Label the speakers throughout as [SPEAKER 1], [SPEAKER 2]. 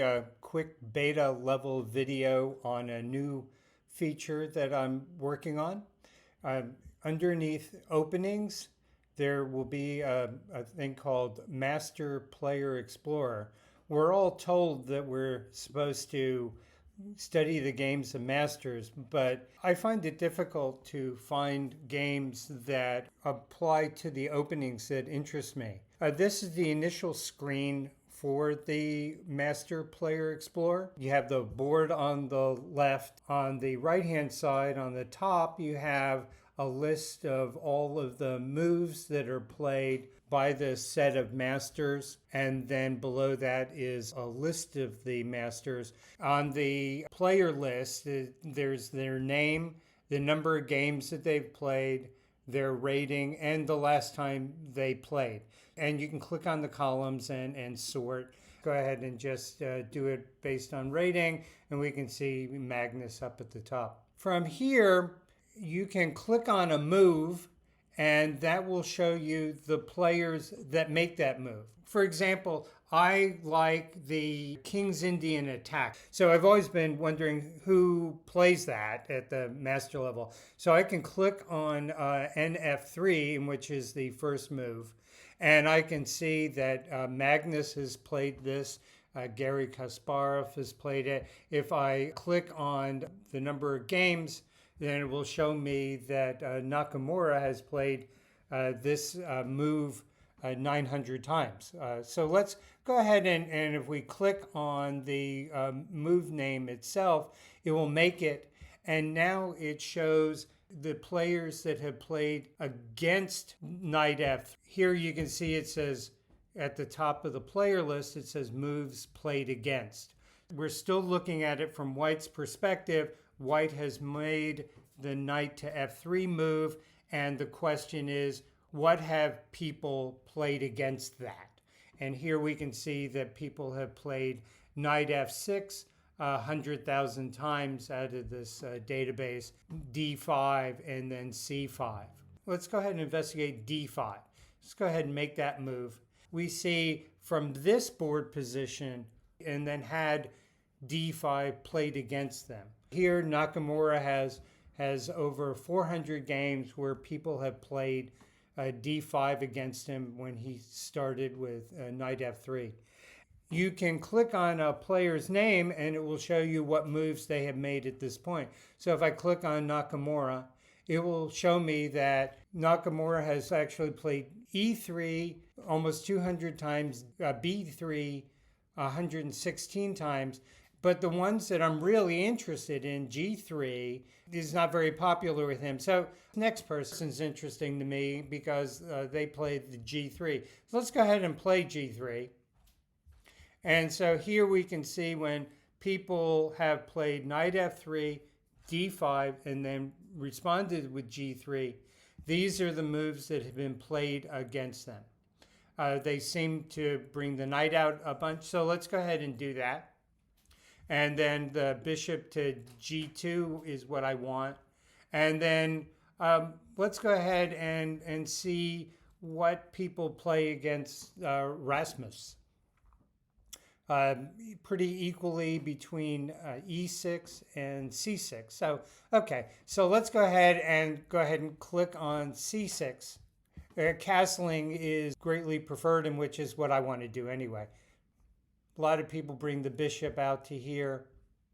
[SPEAKER 1] A quick beta level video on a new feature that I'm working on. Underneath openings, there will be a thing called Master Player Explorer. We're all told that we're supposed to study the games of masters, but I find it difficult to find games that apply to the openings that interest me. This is the initial screen for the Master Player Explorer. You have the board on the left. On the right hand side, on the top, you have a list of all of the moves that are played by the set of masters, and then below that is a list of the masters. On the player list, there's their name, the number of games that they've played, their rating, and the last time they played. And you can click on the columns and sort. Go ahead and just do it based on rating, and we can see Magnus up at the top. From here, you can click on a move, and that will show you the players that make that move. For example, I like the King's Indian attack. So I've always been wondering who plays that at the master level. So I can click on NF3, which is the first move, and I can see that Magnus has played this. Gary Kasparov has played it. If I click on the number of games, then it will show me that Nakamura has played this move 900 times. So let's go ahead and if we click on the move name itself, it will make it. And now it shows the players that have played against Knight F. Here you can see it says at the top of the player list, it says moves played against. We're still looking at it from White's perspective. White has made the knight to f3 move, and the question is, what have people played against that? And here we can see that people have played knight f6 100,000 times out of this database, d5, and then c5. Let's go ahead and investigate d5. Let's go ahead and make that move. We see from this board position, and then had d5 played against them. Here, Nakamura has over 400 games where people have played d5 against him when he started with knight f3. You can click on a player's name and it will show you what moves they have made at this point. So if I click on Nakamura, it will show me that Nakamura has actually played e3 almost 200 times, b3 116 times. But the ones that I'm really interested in, G3, is not very popular with him. So next person's interesting to me because they played the G3. So let's go ahead and play G3. And so here we can see when people have played knight f3, d5, and then responded with G3, these are the moves that have been played against them. They seem to bring the knight out a bunch. So let's go ahead and do that. And then the bishop to g2 is what I want. And then let's go ahead and see what people play against Rasmus. Pretty equally between e6 and c6. So, okay, so let's go ahead and click on c6. Castling is greatly preferred, and which is what I want to do anyway. A lot of people bring the bishop out to here.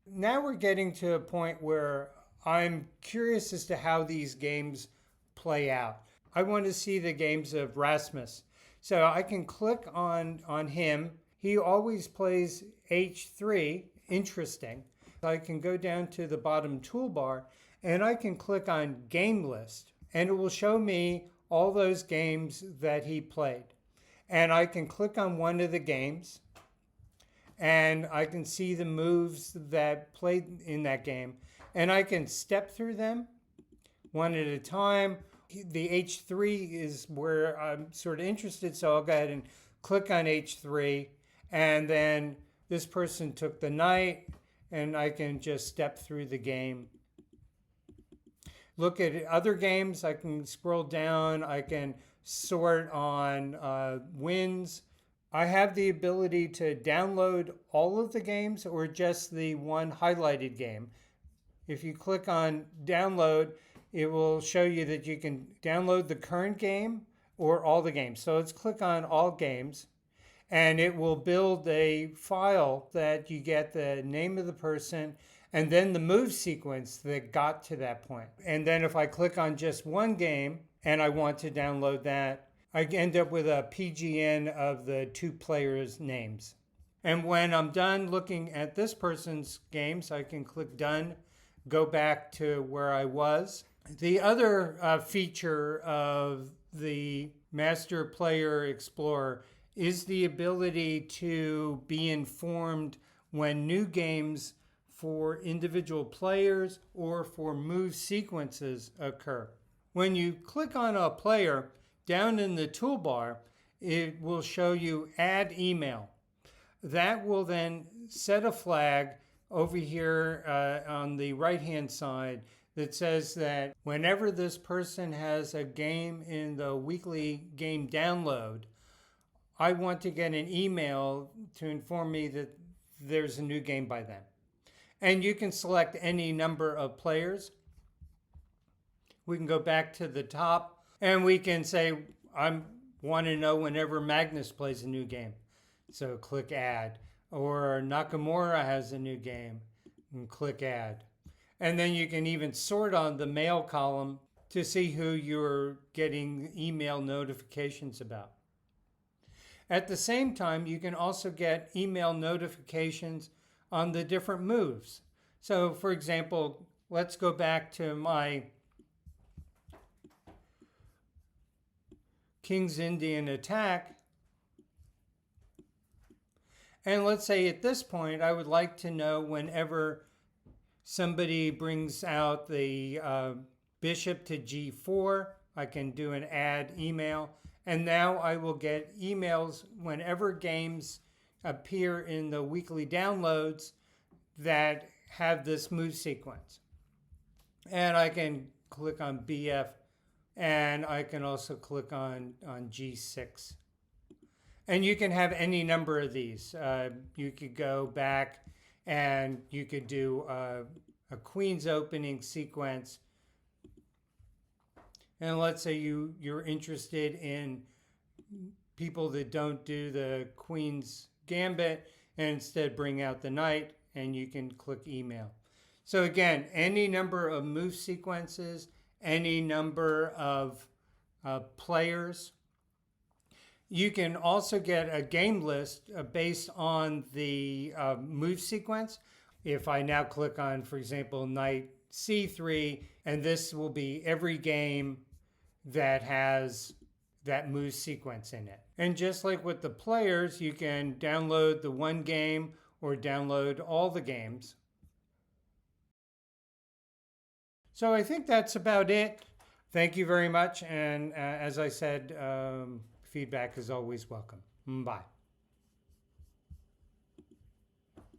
[SPEAKER 1] Now we're getting to a point where I'm curious as to how these games play out. I want to see the games of Rasmus. So I can click on him. He always plays h3, interesting. I can go down to the bottom toolbar and I can click on game list, and it will show me all those games that he played. And I can click on one of the games and I can see the moves that played in that game, and I can step through them one at a time. The h3 is where I'm sort of interested, so I'll go ahead and click on h3, and then this person took the knight, and I can just step through the game. Look at other games. I can scroll down. I can sort on wins. I have the ability to download all of the games or just the one highlighted game. If you click on download, it will show you that you can download the current game or all the games. So let's click on all games, and it will build a file that you get the name of the person and then the move sequence that got to that point. And then if I click on just one game and I want to download that, I end up with a PGN of the two players' names. And when I'm done looking at this person's games, I can click done, go back to where I was. The other feature of the Master Player Explorer is the ability to be informed when new games for individual players or for move sequences occur. When you click on a player, down in the toolbar, it will show you add email. That will then set a flag over here on the right-hand side that says that whenever this person has a game in the weekly game download, I want to get an email to inform me that there's a new game by them. And you can select any number of players. We can go back to the top and we can say, I want to know whenever Magnus plays a new game. So click add. Or Nakamura has a new game and click add. And then you can even sort on the mail column to see who you're getting email notifications about. At the same time, you can also get email notifications on the different moves. So for example, let's go back to my King's Indian attack. And let's say at this point, I would like to know whenever somebody brings out the bishop to g4, I can do an add email. And now I will get emails whenever games appear in the weekly downloads that have this move sequence. And I can click on BF, and I can also click on G6. And you can have any number of these. You could go back and you could do a queen's opening sequence. And let's say you're interested in people that don't do the queen's gambit and instead bring out the knight, and you can click email. So again, any number of move sequences, any number of players. You can also get a game list based on the move sequence. If I now click on, for example, knight c3, and this will be every game that has that move sequence in it. And just like with the players, you can download the one game or download all the games. So I think that's about it. Thank you very much. And as I said, feedback is always welcome. Bye.